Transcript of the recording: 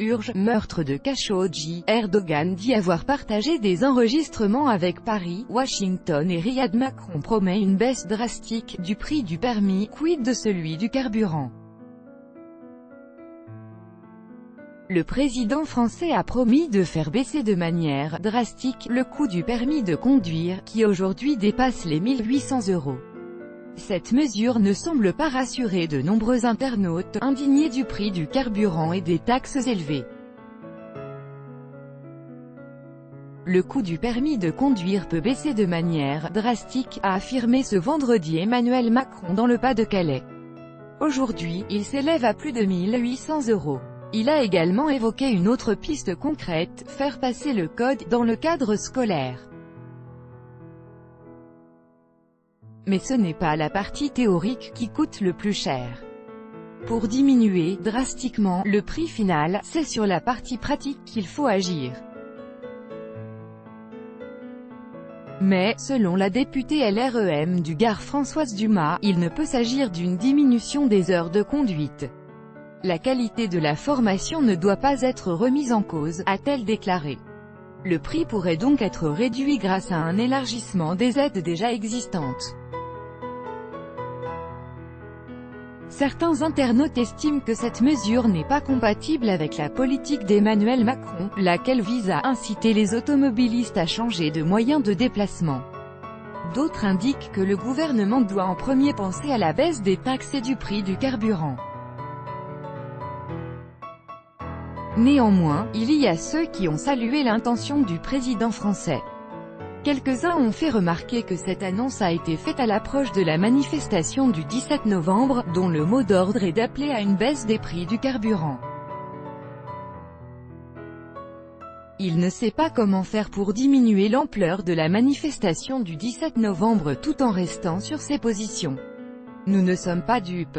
Urge, meurtre de Khashoggi. Erdogan dit avoir partagé des enregistrements avec Paris, Washington et Riyad. Macron promet une baisse drastique du prix du permis, quid de celui du carburant? Le président français a promis de faire baisser de manière drastique le coût du permis de conduire, qui aujourd'hui dépasse les 1 800 €. Cette mesure ne semble pas rassurer de nombreux internautes, indignés du prix du carburant et des taxes élevées. Le coût du permis de conduire peut baisser de manière drastique, a affirmé ce vendredi Emmanuel Macron dans le Pas-de-Calais. Aujourd'hui, il s'élève à plus de 1 800 €. Il a également évoqué une autre piste concrète, faire passer le code dans le cadre scolaire. Mais ce n'est pas la partie théorique qui coûte le plus cher. Pour diminuer drastiquement le prix final, c'est sur la partie pratique qu'il faut agir. Mais, selon la députée LREM du Gard Françoise Dumas, il ne peut s'agir d'une diminution des heures de conduite. La qualité de la formation ne doit pas être remise en cause, a-t-elle déclaré. Le prix pourrait donc être réduit grâce à un élargissement des aides déjà existantes. Certains internautes estiment que cette mesure n'est pas compatible avec la politique d'Emmanuel Macron, laquelle vise à inciter les automobilistes à changer de moyen de déplacement. D'autres indiquent que le gouvernement doit en premier penser à la baisse des taxes et du prix du carburant. Néanmoins, il y a ceux qui ont salué l'intention du président français. Quelques-uns ont fait remarquer que cette annonce a été faite à l'approche de la manifestation du 17 novembre, dont le mot d'ordre est d'appeler à une baisse des prix du carburant. Il ne sait pas comment faire pour diminuer l'ampleur de la manifestation du 17 novembre tout en restant sur ses positions. Nous ne sommes pas dupes.